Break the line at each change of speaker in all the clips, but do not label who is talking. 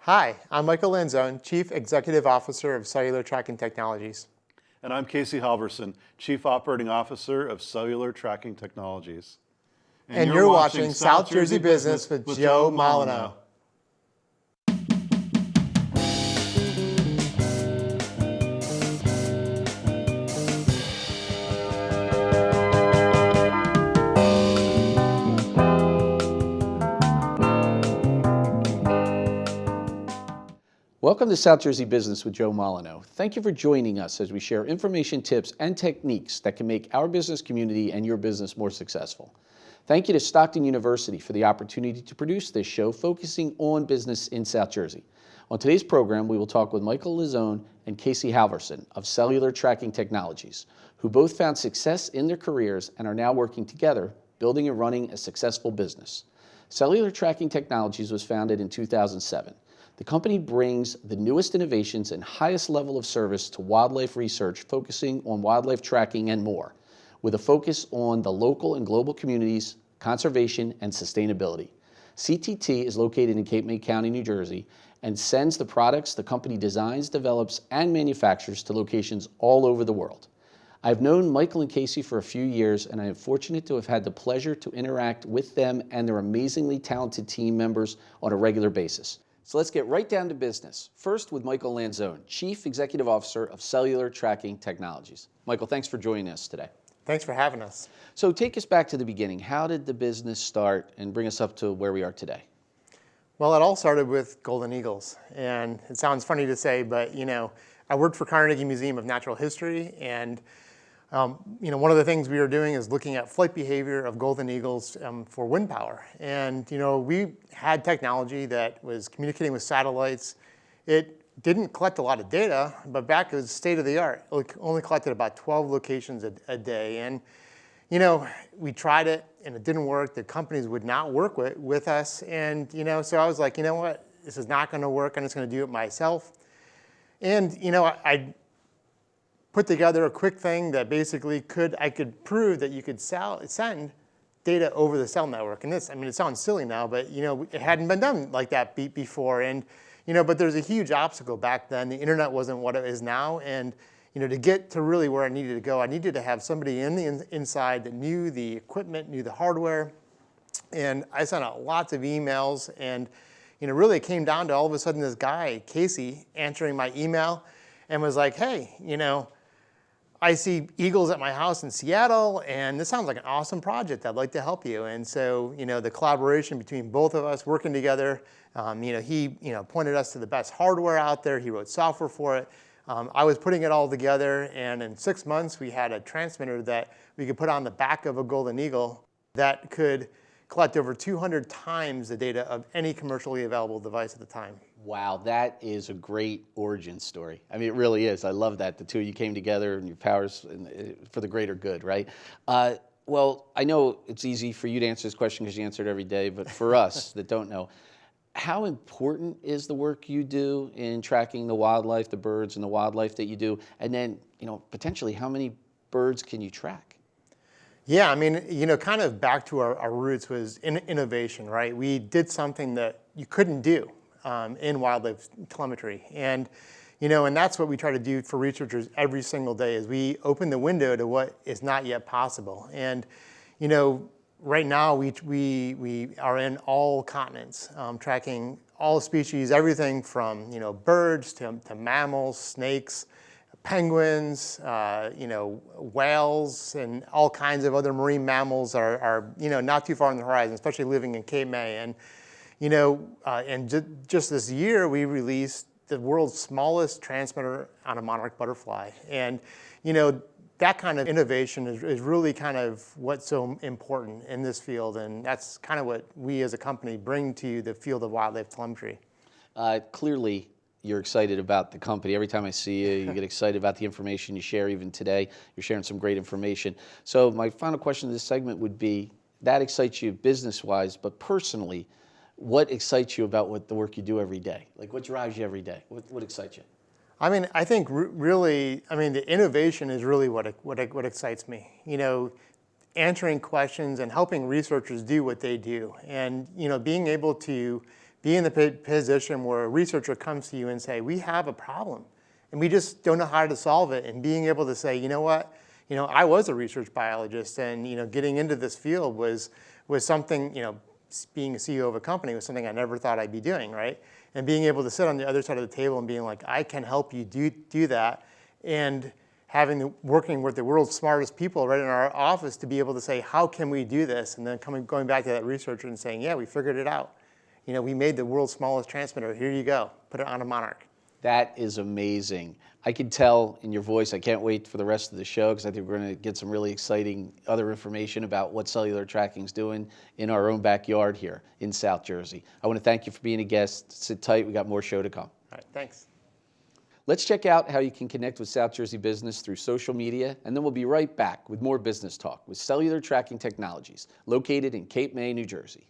Hi, I'm Michael Lanzone, Chief Executive Officer of Cellular Tracking Technologies.
And I'm Casey Halverson, Chief Operating Officer of Cellular Tracking Technologies.
And you're watching South Jersey Business with Joe Molineaux.
Welcome to South Jersey Business with Joe Molineaux. Thank you for joining us as we share information, tips, and techniques that can make our business community and your business more successful. Thank you to Stockton University for the opportunity to produce this show focusing on business in South Jersey. On today's program, we will talk with Michael Lanzone and Casey Halverson of Cellular Tracking Technologies, who both found success in their careers and are now working together, building and running a successful business. Cellular Tracking Technologies was founded in 2007. The company brings the newest innovations and highest level of service to wildlife research, focusing on wildlife tracking and more, with a focus on the local and global communities, conservation, and sustainability. CTT is located in Cape May County, New Jersey, and sends the products the company designs, develops, and manufactures to locations all over the world. I've known Michael and Casey for a few years, and I am fortunate to have had the pleasure to interact with them and their amazingly talented team members on a regular basis. So let's get right down to business. First with Michael Lanzone, Chief Executive Officer of Cellular Tracking Technologies. Michael, thanks for joining us today.
Thanks for having us.
So take us back to the beginning. How did the business start and bring us up to where we are today?
Well, it all started with golden eagles. And it sounds funny to say, but I worked for Carnegie Museum of Natural History, and one of the things we were doing is looking at flight behavior of golden eagles for wind power. And we had technology that was communicating with satellites. It didn't collect a lot of data, but back it was state of the art. It only collected about 12 locations a day. And we tried it and it didn't work. The companies would not work with us. And so I was like, you know what, this is not going to work. I'm just going to do it myself. And I put together a quick thing that basically I could prove that you could send data over the cell network. And it sounds silly now, but it hadn't been done like that before. And but there's a huge obstacle back then. The internet wasn't what it is now. And to get to really where I needed to go, I needed to have somebody in the inside that knew the equipment, knew the hardware. And I sent out lots of emails, and really it came down to all of a sudden this guy, Casey, answering my email and was like, hey, I see eagles at my house in Seattle, and this sounds like an awesome project. I'd like to help you. And so, the collaboration between both of us working together, he, pointed us to the best hardware out there. He wrote software for it. I was putting it all together, and in 6 months, we had a transmitter that we could put on the back of a golden eagle that could collect over 200 times the data of any commercially available device at the time.
Wow, that is a great origin story. I mean, it really is. I love that. The two of you came together and your powers for the greater good, right? Well, I know it's easy for you to answer this question because you answer it every day, but for us that don't know, how important is the work you do in tracking the wildlife, the birds and the wildlife that you do? And then, potentially how many birds can you track?
Yeah, kind of back to our roots was innovation, right? We did something that you couldn't do in wildlife telemetry. And, and that's what we try to do for researchers every single day is we open the window to what is not yet possible. And, right now we are in all continents, tracking all species, everything from, birds to mammals, snakes, penguins, whales, and all kinds of other marine mammals are not too far on the horizon, especially living in Cape May. And, just this year, we released the world's smallest transmitter on a monarch butterfly. And, that kind of innovation is really kind of what's so important in this field. And that's kind of what we as a company bring to the field of wildlife telemetry.
Clearly, you're excited about the company. Every time I see you, you get excited about the information you share. Even today, you're sharing some great information. So my final question in this segment would be, that excites you business-wise, but personally, what excites you about the work you do every day? Like, what drives you every day? What excites you?
I think really, the innovation is really what excites me. Answering questions and helping researchers do what they do. And, being able to be in the position where a researcher comes to you and say, we have a problem and we just don't know how to solve it, and being able to say, you know what, I was a research biologist, and getting into this field was something, being a CEO of a company was something I never thought I'd be doing, right? And being able to sit on the other side of the table and being like, I can help you do that, and working with the world's smartest people right in our office to be able to say, how can we do this? And then going back to that researcher and saying, yeah, we figured it out. We made the world's smallest transmitter. Here you go. Put it on a Monarch.
That is amazing. I can tell in your voice. I can't wait for the rest of the show, because I think we're going to get some really exciting other information about what cellular tracking is doing in our own backyard here in South Jersey. I want to thank you for being a guest. Sit tight. We got more show to come.
All right, thanks.
Let's check out how you can connect with South Jersey business through social media, and then we'll be right back with more business talk with Cellular Tracking Technologies, located in Cape May, New Jersey.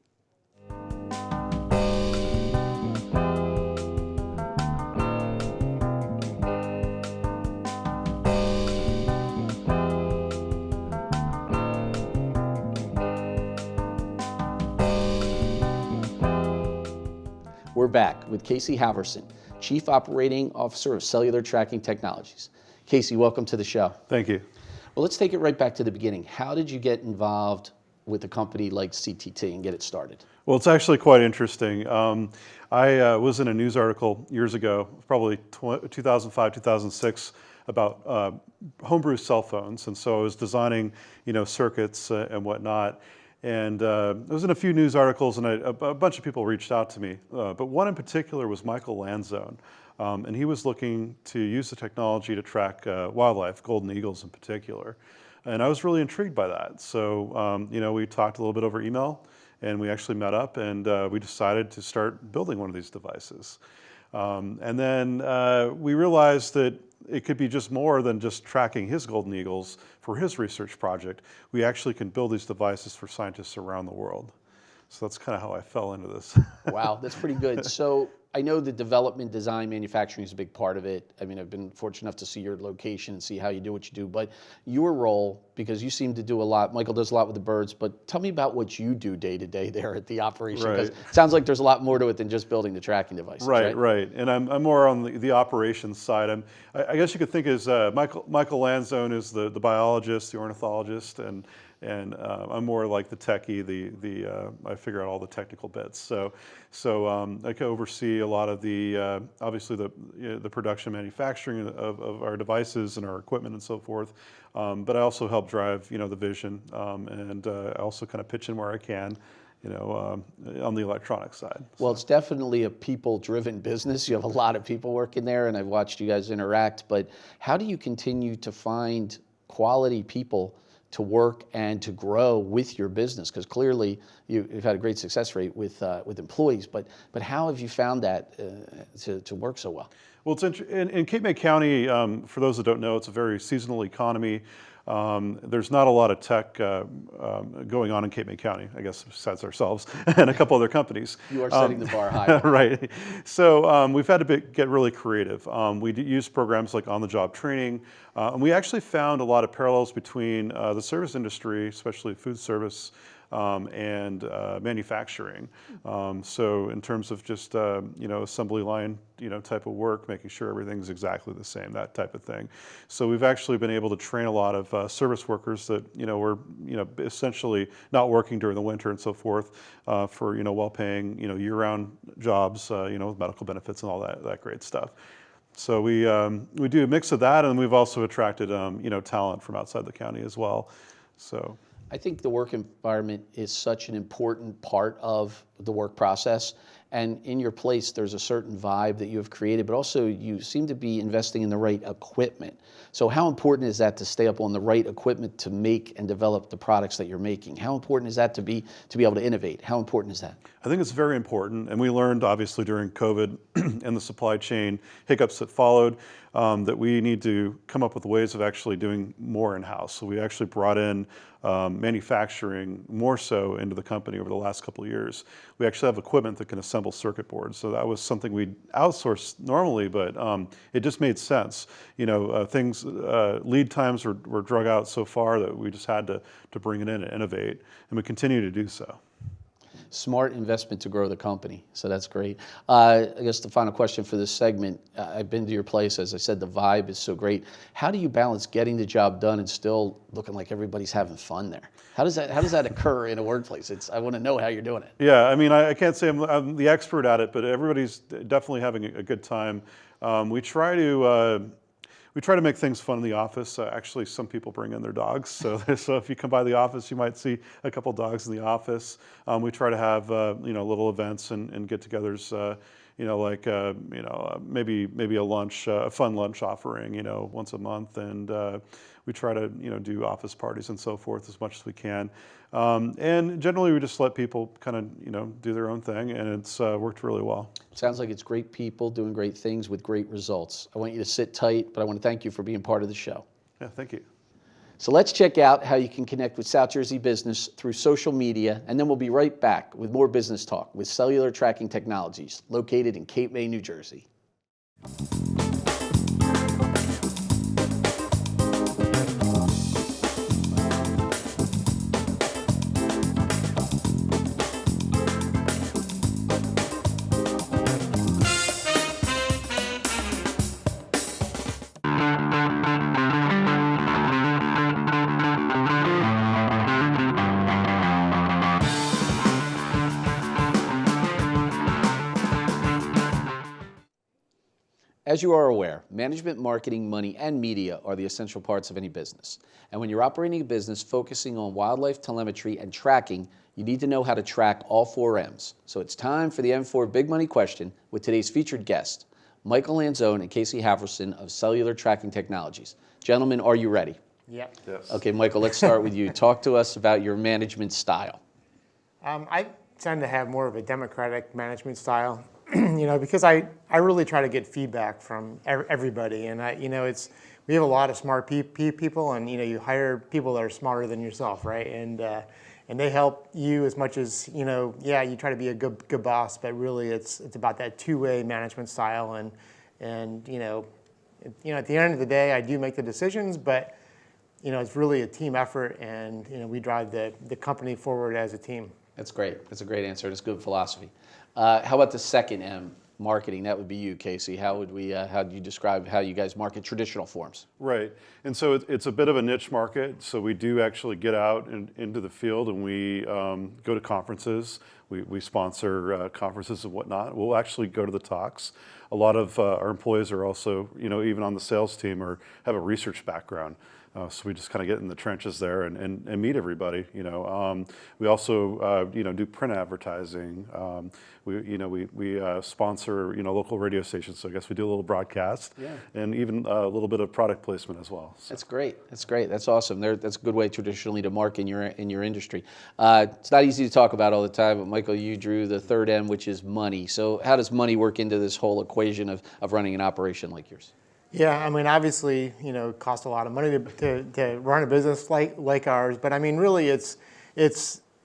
We're back with Casey Halverson, Chief Operating Officer of Cellular Tracking Technologies. Casey, welcome to the show.
Thank you.
Well, let's take it right back to the beginning. How did you get involved with a company like CTT and get it started?
Well, it's actually quite interesting. I was in a news article years ago, probably 2005, 2006, about homebrew cell phones. And so I was designing, circuits and whatnot. And I was in a few news articles, and a bunch of people reached out to me. But one in particular was Michael Lanzone. And he was looking to use the technology to track wildlife, golden eagles in particular. And I was really intrigued by that. So, we talked a little bit over email, and we actually met up, and we decided to start building one of these devices. And then we realized that it could be just more than just tracking his golden eagles for his research project. We actually can build these devices for scientists around the world. So that's kind of how I fell into this.
Wow, that's pretty good. So I know the development, design, manufacturing is a big part of it. I mean, I've been fortunate enough to see your location and see how you do what you do. But your role, because you seem to do a lot, Michael does a lot with the birds, but tell me about what you do day to day there at the operation. Because it sounds like there's a lot more to it than just building the tracking devices.
Right. And I'm more on the operations side. I guess you could think as Michael Lanzone is the biologist, the ornithologist, and I'm more like the techie, I figure out all the technical bits. So I can oversee a lot of the, obviously the production manufacturing of our devices and our equipment and so forth. But I also help drive, the vision, and I also kind of pitch in where I can, on the electronic side.
Well, it's definitely a people-driven business. You have a lot of people working there, and I've watched you guys interact. But how do you continue to find quality people to work and to grow with your business? Because clearly you've had a great success rate with employees, but how have you found that to work so well?
Well, it's in Cape May County, for those that don't know, it's a very seasonal economy. There's not a lot of tech going on in Cape May County, I guess, besides ourselves and a couple other companies.
You are setting the bar high.
Right. So we've had to get really creative. We use programs like on-the-job training. And we actually found a lot of parallels between the service industry, especially food service, and manufacturing. So in terms of just, assembly line, type of work, making sure everything's exactly the same, that type of thing. So we've actually been able to train a lot of service workers that, were, essentially not working during the winter and so forth, for, well-paying, year-round jobs, with medical benefits and all that great stuff. So we do a mix of that, and we've also attracted, talent from outside the county as well. So
I think the work environment is such an important part of the work process. And in your place, there's a certain vibe that you have created, but also you seem to be investing in the right equipment. So how important is that to stay up on the right equipment to make and develop the products that you're making? How important is that to be able to innovate? How important is that?
I think it's very important. And we learned, obviously, during COVID and the supply chain hiccups that followed, that we need to come up with ways of actually doing more in-house. So we actually brought in manufacturing more so into the company over the last couple of years. We actually have equipment that can assemble circuit boards. So that was something we'd outsource normally, but it just made sense. Lead times were drug out so far that we just had to bring it in and innovate, and we continue to do so.
Smart investment to grow the company. So that's great. I guess the final question for this segment, I've been to your place. As I said, the vibe is so great. How do you balance getting the job done and still looking like everybody's having fun there? How does that occur in a workplace? I want to know how you're doing it.
Yeah, I mean, I can't say I'm the expert at it, but everybody's definitely having a good time. We try to make things fun in the office. Actually, some people bring in their dogs, so if you come by the office, you might see a couple dogs in the office. We try to have little events and get-togethers. Maybe a lunch, a fun lunch offering, once a month, and we try to do office parties and so forth as much as we can. And generally, we just let people kind of do their own thing, and it's worked really well.
Sounds like it's great people doing great things with great results. I want you to sit tight, but I want to thank you for being part of the show.
Yeah, thank you.
So let's check out how you can connect with South Jersey business through social media, and then we'll be right back with more business talk with Cellular Tracking Technologies, located in Cape May, New Jersey. As you are aware, management, marketing, money, and media are the essential parts of any business. And when you're operating a business focusing on wildlife telemetry and tracking, you need to know how to track all 4 M's. So it's time for the M4 Big Money Question with today's featured guest, Michael Lanzone and Casey Halverson of Cellular Tracking Technologies. Gentlemen, are you ready?
Yep.
Yes.
Okay, Michael, let's start with you. Talk to us about your management style.
I tend to have more of a democratic management style. Because I really try to get feedback from everybody, and we have a lot of smart people, and you hire people that are smarter than yourself, right? And they help you as much as you try to be a good boss, but really it's about that two-way management style, and at the end of the day, I do make the decisions, but it's really a team effort, and we drive the company forward as a team.
That's great. That's a great answer. It's good philosophy. How about the second M, marketing? That would be you, Casey. How do you describe how you guys market traditional forms?
Right, and so it's a bit of a niche market. So we do actually get out into the field, and we go to conferences. We sponsor conferences and whatnot. We'll actually go to the talks. A lot of our employees are also, even on the sales team, or have a research background. So we just kind of get in the trenches there and meet everybody. We also do print advertising. We sponsor local radio stations. So I guess we do a little broadcast, and even a little bit of product placement as well. So.
That's great. That's great. That's awesome. That's a good way traditionally to market in your industry. It's not easy to talk about all the time, but Michael, you drew the third M, which is money. So how does money work into this whole equation of running an operation like yours?
Yeah, I mean, obviously, it costs a lot of money to run a business like ours. But I mean, really, it's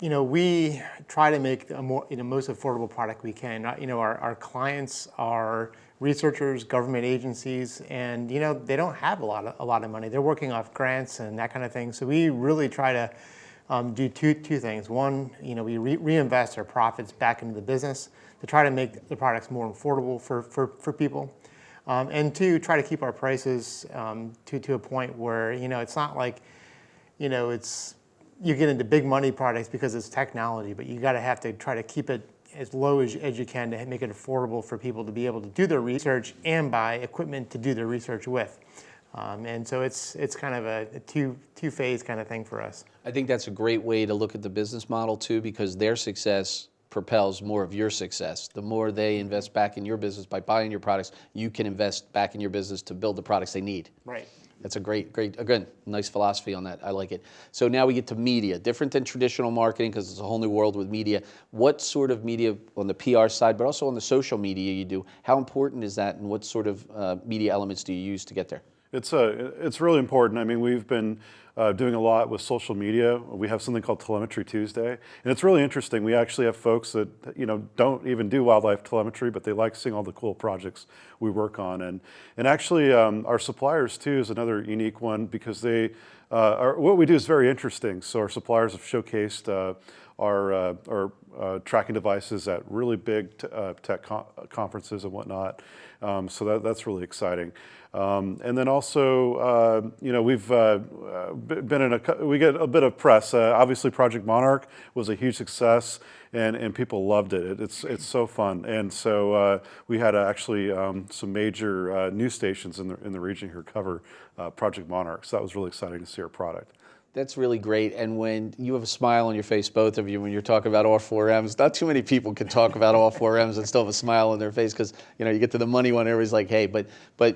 we try to make the most affordable product we can. Our clients are researchers, government agencies, and they don't have a lot of money. They're working off grants and that kind of thing. So we really try to do two things. One, we reinvest our profits back into the business to try to make the products more affordable for people. And two, try to keep our prices to a point where it's not like it's you get into big money products because it's technology, but you have to try to keep it as low as you can to make it affordable for people to be able to do their research and buy equipment to do their research with. And so it's kind of a two-phase kind of thing for us.
I think that's a great way to look at the business model too, because their success propels more of your success. The more they invest back in your business by buying your products, you can invest back in your business to build the products they need.
Right.
That's a great, again, nice philosophy on that. I like it. So now we get to media, different than traditional marketing because it's a whole new world with media. What sort of media on the PR side, but also on the social media you do? How important is that, and what sort of media elements do you use to get there?
It's really important. I mean, we've been doing a lot with social media. We have something called Telemetry Tuesday, and it's really interesting. We actually have folks that don't even do wildlife telemetry, but they like seeing all the cool projects we work on. And actually, our suppliers too is another unique one because they what we do is very interesting. So our suppliers have showcased our tracking devices at really big tech conferences and whatnot. So that's really exciting. And then also, we've been we get a bit of press. Obviously, Project Monarch was a huge success, and people loved it. It's so fun. And so we had actually some major news stations in the region here cover Project Monarch. So that was really exciting to see our product.
That's really great. And when you have a smile on your face, both of you, when you're talking about all four M's, not too many people can talk about all four M's and still have a smile on their face, because you get to the money one, everybody's like, hey, but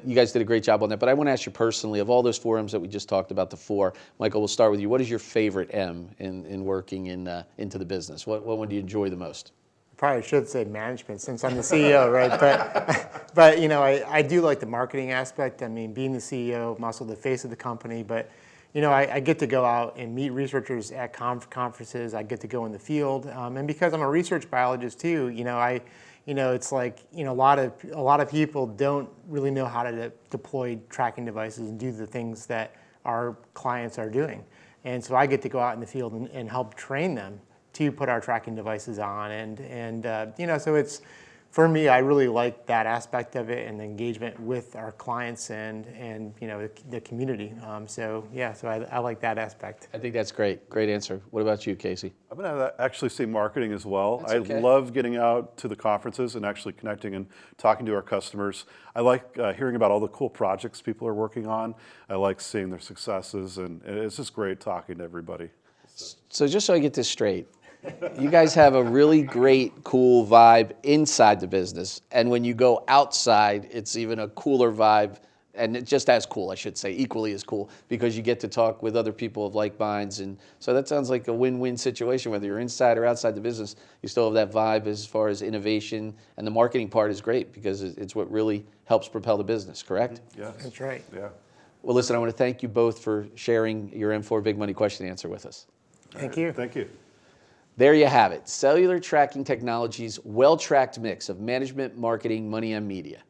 you guys did a great job on that. But I want to ask you personally, of all those four M's that we just talked about, the four, Michael, we'll start with you. What is your favorite M in working into the business? What one do you enjoy the most?
Probably should say management, since I'm the CEO, right? But I do like the marketing aspect. I mean, being the CEO, I'm also the face of the company, but I get to go out and meet researchers at conferences. I get to go in the field, and because I'm a research biologist too, it's like a lot of people don't really know how to deploy tracking devices and do the things that our clients are doing, and so I get to go out in the field and help train them to put our tracking devices on, and so it's. For me, I really like that aspect of it and the engagement with our clients and the community. So I like that aspect.
I think that's great. Great answer. What about you, Casey?
I'm going to actually say marketing as well.
That's okay.
I love getting out to the conferences and actually connecting and talking to our customers. I like hearing about all the cool projects people are working on. I like seeing their successes, and it's just great talking to everybody.
So just so I get this straight, you guys have a really great, cool vibe inside the business, and when you go outside, it's even a cooler vibe, and just as cool, I should say, equally as cool, because you get to talk with other people of like minds, and so that sounds like a win-win situation. Whether you're inside or outside the business, you still have that vibe as far as innovation, and the marketing part is great because it's what really helps propel the business, correct?
Yes.
That's right.
Yeah.
Well, listen, I want to thank you both for sharing your M4 Big Money question and answer with us.
Thank you.
Thank you.
There you have it. Cellular Tracking Technologies' well-tracked mix of management, marketing, money, and media.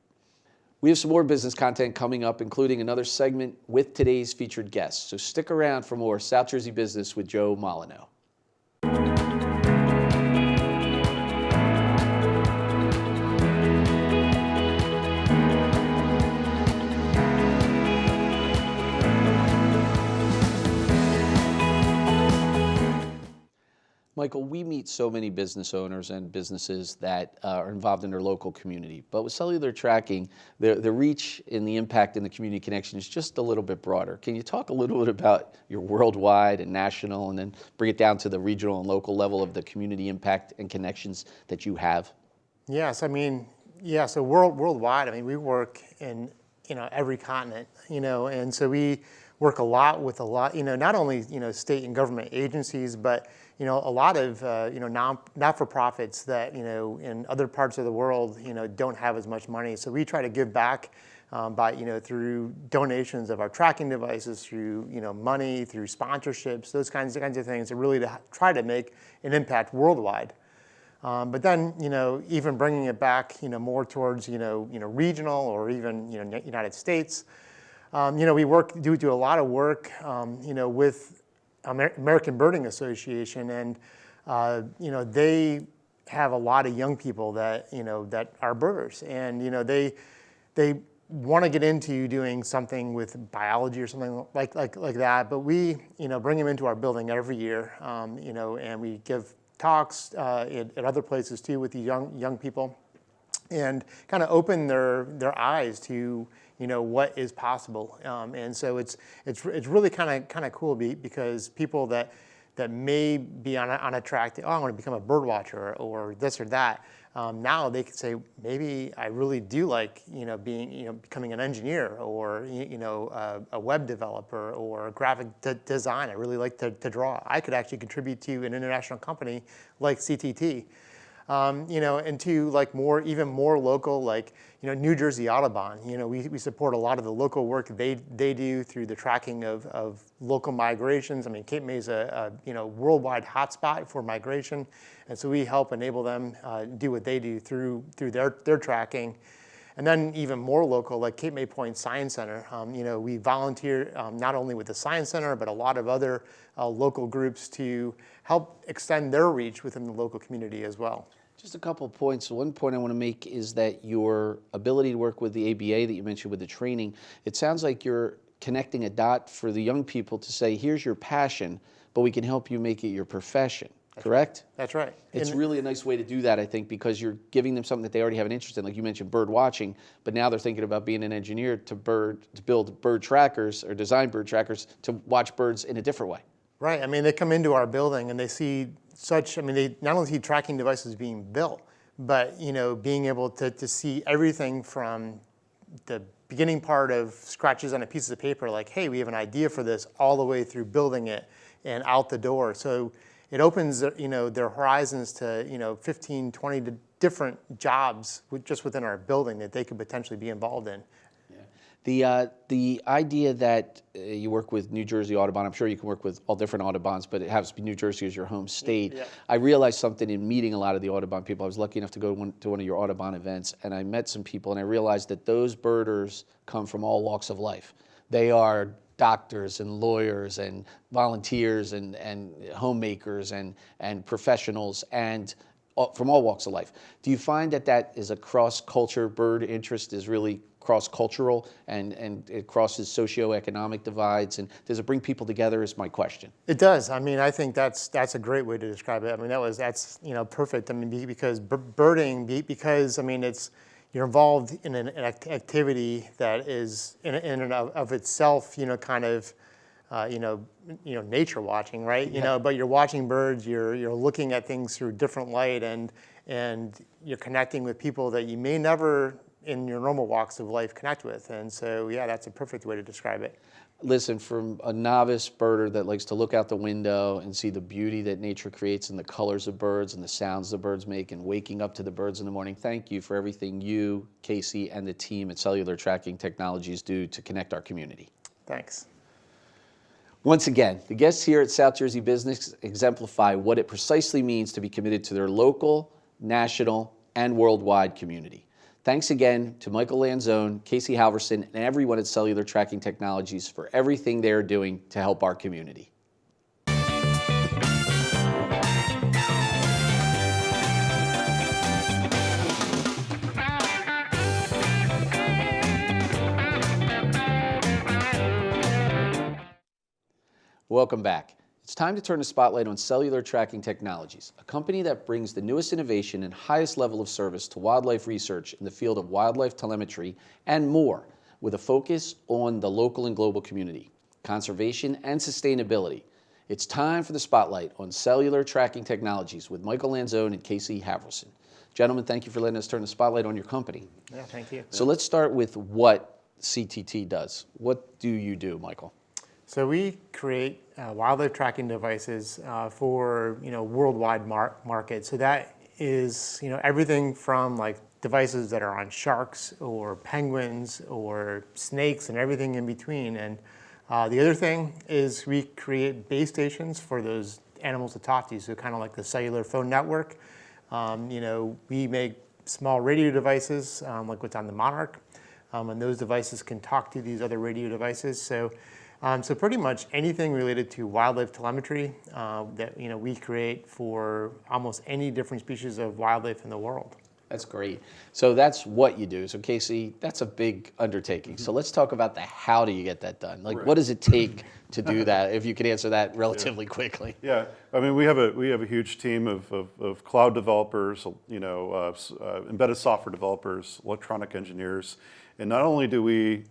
We have some more business content coming up, including another segment with today's featured guests. So stick around for more South Jersey Business with Joe Molineaux. Michael, we meet so many business owners and businesses that are involved in their local community. But with cellular tracking, the reach and the impact and the community connection is just a little bit broader. Can you talk a little bit about your worldwide and national, and then bring it down to the regional and local level of the community impact and connections that you have?
Yes, so worldwide, we work in every continent, and so we work a lot with not only state and government agencies, but a lot of not-for-profits that in other parts of the world don't have as much money. So we try to give back by through donations of our tracking devices, through money, through sponsorships, those kinds of things, to really try to make an impact worldwide. But then even bringing it back more towards regional or even United States. We do a lot of work with American Birding Association, and they have a lot of young people that that are birders, and they want to get into doing something with biology or something like that. But we bring them into our building every year, and we give talks at other places too with the young people, and kind of open their eyes to what is possible, and so it's really kind of cool because people that may be on a track to, I want to become a bird watcher or this or that, now they can say, maybe I really do like becoming an engineer or a web developer or a graphic design. I really like to draw. I could actually contribute to an international company like CTT. And to even more local, New Jersey Audubon. We support a lot of the local work they do through the tracking of local migrations. Cape May is a worldwide hotspot for migration, and so we help enable them do what they do through their tracking. And then even more local, like Cape May Point Science Center. We volunteer not only with the Science Center, but a lot of other local groups to help extend their reach within the local community as well.
Just a couple of points. One point I want to make is that your ability to work with the ABA that you mentioned with the training, it sounds like you're connecting a dot for the young people to say, here's your passion, but we can help you make it your profession. Correct?
That's right.
It's really a nice way to do that, I think, because you're giving them something that they already have an interest in. Like you mentioned bird watching, but now they're thinking about being an engineer to build bird trackers or design bird trackers to watch birds in a different way.
Right. I mean, they come into our building and they see they not only see tracking devices being built, but, being able to see everything from the beginning part of scratches on a piece of paper, like, hey, we have an idea for this, all the way through building it and out the door. So it opens, their horizons to, 15, 20 different jobs just within our building that they could potentially be involved in.
Yeah. The idea that you work with New Jersey Audubon, I'm sure you can work with all different Audubons, but it happens to be New Jersey as your home state.
Yeah.
I realized something in meeting a lot of the Audubon people. I was lucky enough to go to one of your Audubon events, and I met some people, and I realized that those birders come from all walks of life. They are doctors and lawyers and volunteers and homemakers and professionals and from all walks of life. Do you find that is a cross-culture bird interest is really cross-cultural and it crosses socioeconomic divides, and does it bring people together is my question.
It does. I mean, I think that's a great way to describe it. I mean, that's perfect. I mean, because birding, because I mean, you're involved in an activity that is in and of itself, kind of, nature watching, right?
Yeah.
But you're watching birds, you're looking at things through different light, and you're connecting with people that you may never in your normal walks of life connect with. And so, yeah, that's a perfect way to describe it.
Listen, from a novice birder that likes to look out the window and see the beauty that nature creates and the colors of birds and the sounds the birds make and waking up to the birds in the morning, thank you for everything you, Casey, and the team at Cellular Tracking Technologies do to connect our community.
Thanks.
Once again, the guests here at South Jersey Business exemplify what it precisely means to be committed to their local, national, and worldwide community. Thanks again to Michael Lanzone, Casey Halverson, and everyone at Cellular Tracking Technologies for everything they are doing to help our community. Welcome back. It's time to turn the spotlight on Cellular Tracking Technologies, a company that brings the newest innovation and highest level of service to wildlife research in the field of wildlife telemetry and more, with a focus on the local and global community, conservation, and sustainability. It's time for the spotlight on Cellular Tracking Technologies with Michael Lanzone and Casey Halverson. Gentlemen, thank you for letting us turn the spotlight on your company.
Yeah, thank you.
So let's start with what CTT does. What do you do, Michael?
So we create wildlife tracking devices for worldwide market. So that is everything from like devices that are on sharks or penguins or snakes and everything in between. And the other thing is we create base stations for those animals to talk to. So kind of like the cellular phone network. We make small radio devices like what's on the Monarch, and those devices can talk to these other radio devices. So pretty much anything related to wildlife telemetry that we create for almost any different species of wildlife in the world.
That's great. So that's what you do. So Casey, that's a big undertaking. So let's talk about the how do you get that done? Like, what does it take to do that? If you could answer that relatively quickly.
Yeah, I mean, we have a huge team of cloud developers, embedded software developers, electronic engineers. And not only do we,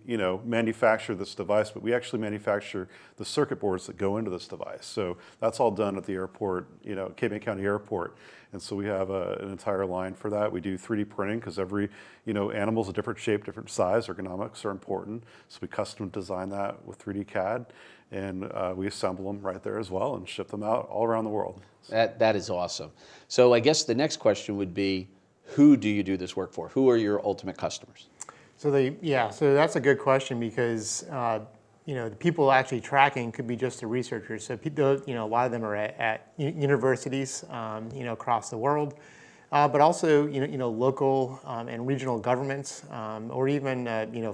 manufacture this device, but we actually manufacture the circuit boards that go into this device. So that's all done at the airport, Cape May County Airport. And so we have an entire line for that. We do 3D printing because every, animal's a different shape, different size. Ergonomics are important. So we custom design that with 3D CAD, and we assemble them right there as well and ship them out all around the world.
That is awesome. So I guess the next question would be, who do you do this work for? Who are your ultimate customers?
So so that's a good question because the people actually tracking could be just the researchers. So a lot of them are at universities, across the world. but also local and regional governments, or even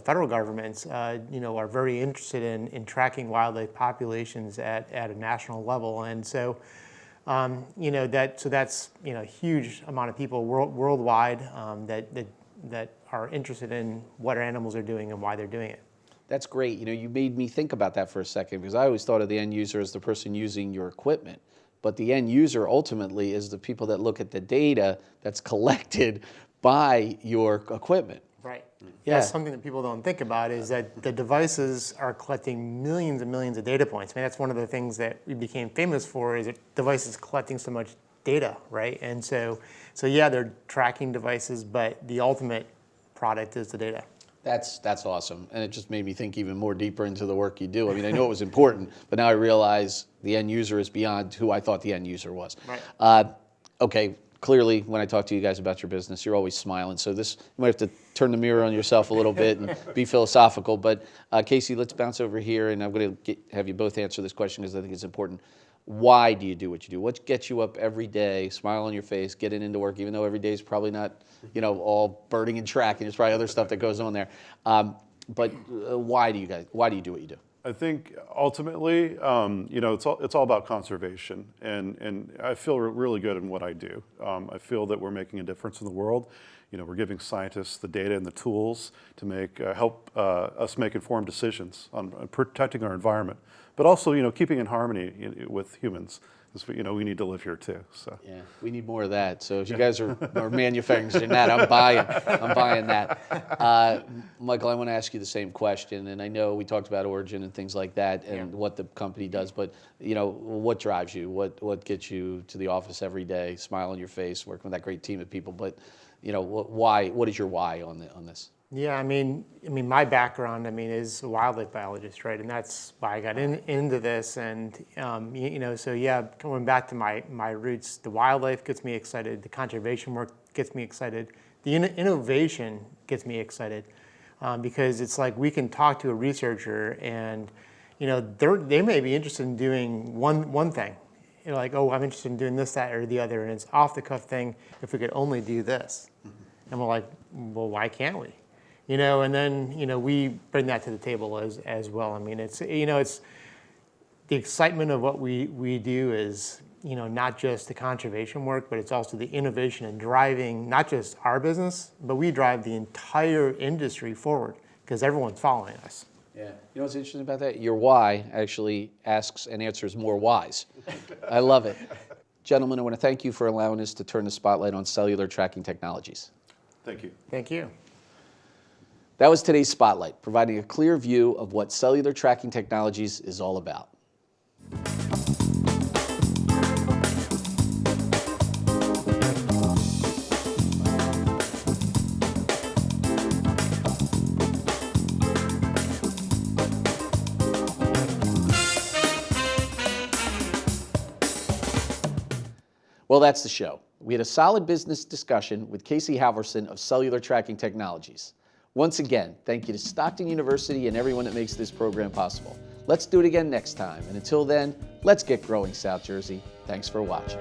federal governments, are very interested in tracking wildlife populations at a national level, and so. That's a huge amount of people worldwide that are interested in what our animals are doing and why they're doing it.
That's great. You made me think about that for a second, because I always thought of the end user as the person using your equipment. But the end user ultimately is the people that look at the data that's collected by your equipment.
Right.
Yeah.
That's something that people don't think about, is that the devices are collecting millions and millions of data points. I mean, that's one of the things that we became famous for, is that devices collecting so much data, right? And so yeah, they're tracking devices, but the ultimate product is the data.
That's awesome. And it just made me think even more deeper into the work you do. I mean, I know it was important, but now I realize the end user is beyond who I thought the end user was.
Right.
Okay. Clearly, when I talk to you guys about your business, you're always smiling. So you might have to turn the mirror on yourself a little bit and be philosophical. But Casey, let's bounce over here, and I'm going to have you both answer this question because I think it's important. Why do you do what you do? What gets you up every day, smile on your face, getting into work, even though every day is probably not, all birding and tracking. There's probably other stuff that goes on there. But why do you do what you do?
I think ultimately, it's all about conservation, and I feel really good in what I do. I feel that we're making a difference in the world. We're giving scientists the data and the tools to help us make informed decisions on protecting our environment, but also keeping in harmony with humans. Because we need to live here too. So
yeah, we need more of that. So if you guys are manufacturing that, I'm buying that. Michael, I want to ask you the same question, and I know we talked about origin and things like that, and what the company does. But what drives you? What gets you to the office every day, smile on your face, working with that great team of people? But why? What is your why on this?
Yeah, I mean, my background, is a wildlife biologist, right? And that's why I got into this. And so yeah, coming back to my roots, the wildlife gets me excited. The conservation work gets me excited. The innovation gets me excited, because it's like we can talk to a researcher, and they may be interested in doing one thing. Like, oh, I'm interested in doing this, that, or the other, and it's off the cuff thing. If we could only do this, and we're like, well, why can't we? And then, we bring that to the table as well. It's, it's the excitement of what we do is, not just the conservation work, but it's also the innovation and driving not just our business, but we drive the entire industry forward because everyone's following us.
Yeah. What's interesting about that? Your why actually asks and answers more whys. I love it. Gentlemen, I want to thank you for allowing us to turn the spotlight on cellular tracking technologies.
Thank you.
Thank you.
That was today's Spotlight, providing a clear view of what cellular tracking technologies is all about. Well, that's the show. We had a solid business discussion with Casey Halverson of Cellular Tracking Technologies. Once again, thank you to Stockton University and everyone that makes this program possible. Let's do it again next time. And until then, let's get growing, South Jersey. Thanks for watching.